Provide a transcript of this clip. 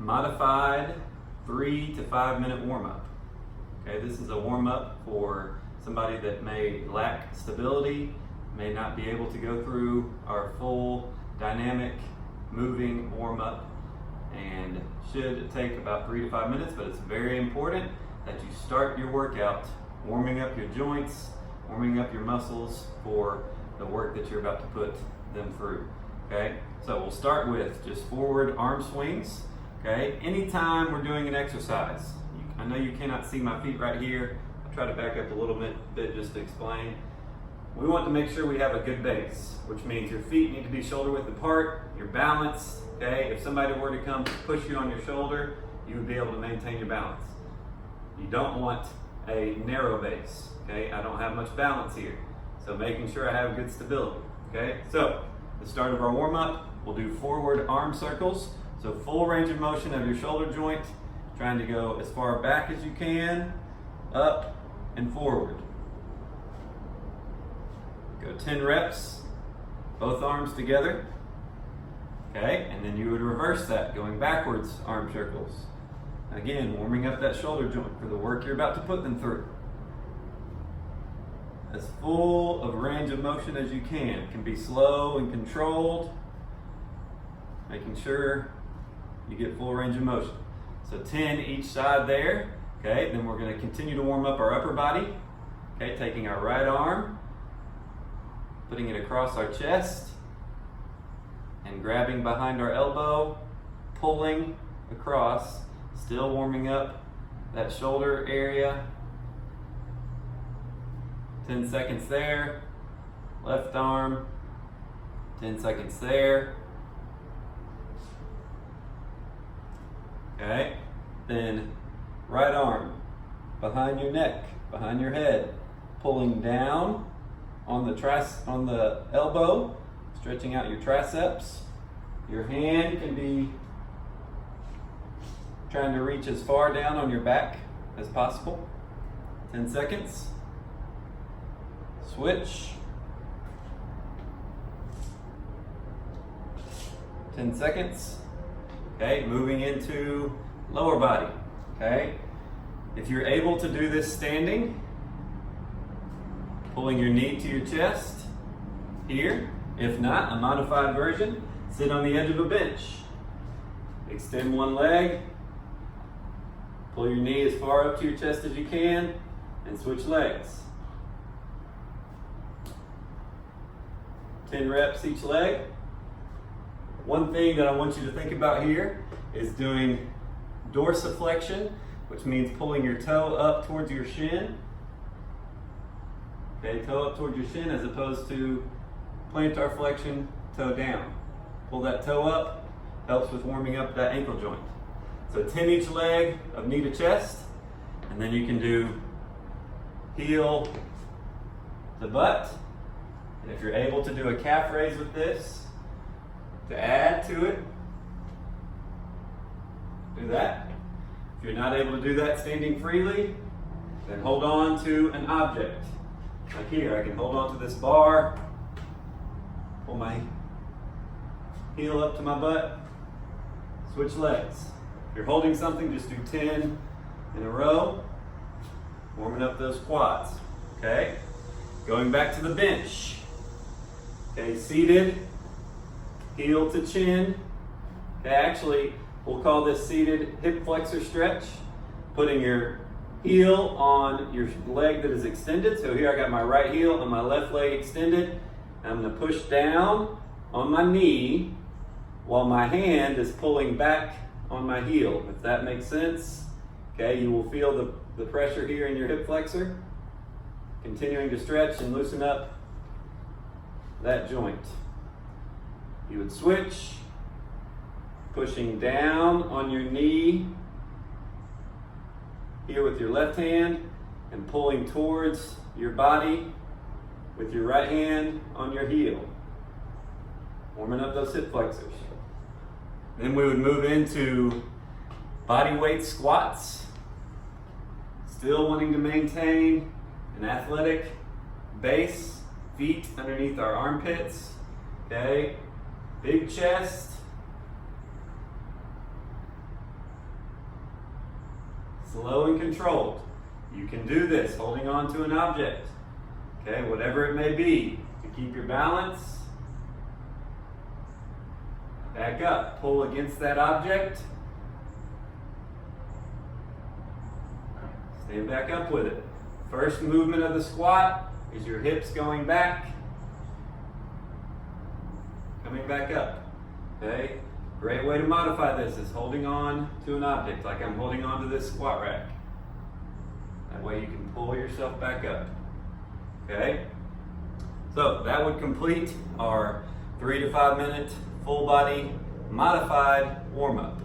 modified 3 to 5 minute warm-up. Okay, this is a warm-up for somebody that may lack stability, may not be able to go through our full dynamic moving warm-up, and should take about 3 to 5 minutes, but it's very important that you start your workout warming up your joints, warming up your muscles for the work that you're about to put them through. Okay, so we'll start with just forward arm swings. Okay, anytime we're doing an exercise, I know you cannot see my feet right here. I'll try to back up a little bit just to explain. We want to make sure we have a good base, which means your feet need to be shoulder width apart, you're balanced. Okay, if somebody were to come push you on your shoulder, you would be able to maintain your balance. You don't want a narrow base. Okay, I don't have much balance here, so making sure I have good stability. Okay, so the start of our warm-up, we'll do forward arm circles. So full range of motion of your shoulder joint, trying to go as far back as you can, up and forward. Go 10 reps, both arms together. Okay, and then you would reverse that, going backwards arm circles. Again, warming up that shoulder joint for the work you're about to put them through. As full of range of motion as you can be slow and controlled, making sure you get full range of motion. So 10 each side there. Okay, then we're going to continue to warm up our upper body. Okay, taking our right arm, putting it across our chest, and grabbing behind our elbow, pulling across, still warming up that shoulder area. 10 seconds there. Left arm, 10 seconds there. Okay, then right arm behind your neck, behind your head, pulling down on the elbow, stretching out your triceps. Your hand can be trying to reach as far down on your back as possible. 10 seconds. Switch. 10 seconds. Okay, moving into lower body. Okay, if you're able to do this standing, pulling your knee to your chest here. If not, a modified version, sit on the edge of a bench. Extend one leg, pull your knee as far up to your chest as you can, and switch legs. 10 reps each leg. One thing that I want you to think about here is doing dorsiflexion, which means pulling your toe up towards your shin. Okay, toe up towards your shin as opposed to plantar flexion, toe down. Pull that toe up, helps with warming up that ankle joint. So 10 each leg of knee to chest, and then you can do heel to butt. And if you're able to do a calf raise with this, to add to it, do that. If you're not able to do that standing freely, then hold on to an object. Like here, I can hold on to this bar, pull my heel up to my butt, switch legs. If you're holding something, just do 10 in a row, warming up those quads. Okay, going back to the bench. Okay, seated, heel to chin. Okay, actually, we'll call this seated hip flexor stretch. Putting your heel on your leg that is extended. So here I got my right heel and my left leg extended. I'm going to push down on my knee while my hand is pulling back on my heel. If that makes sense. Okay, you will feel the pressure here in your hip flexor. Continuing to stretch and loosen up that joint. You would switch, pushing down on your knee here with your left hand and pulling towards your body with your right hand on your heel. Warming up those hip flexors. Then we would move into body weight squats. Still wanting to maintain an athletic base, feet underneath our armpits. Okay, big chest. slow and controlled. You can do this holding on to an object, okay, whatever it may be, to keep your balance. Back up, pull against that object. Stand back up with it. First movement of the squat is your hips going back, coming back up, okay? Great way to modify this is holding on to an object, like I'm holding on to this squat rack. That way you can pull yourself back up, okay? So that would complete our 3 to 5 minute full body modified warm-up.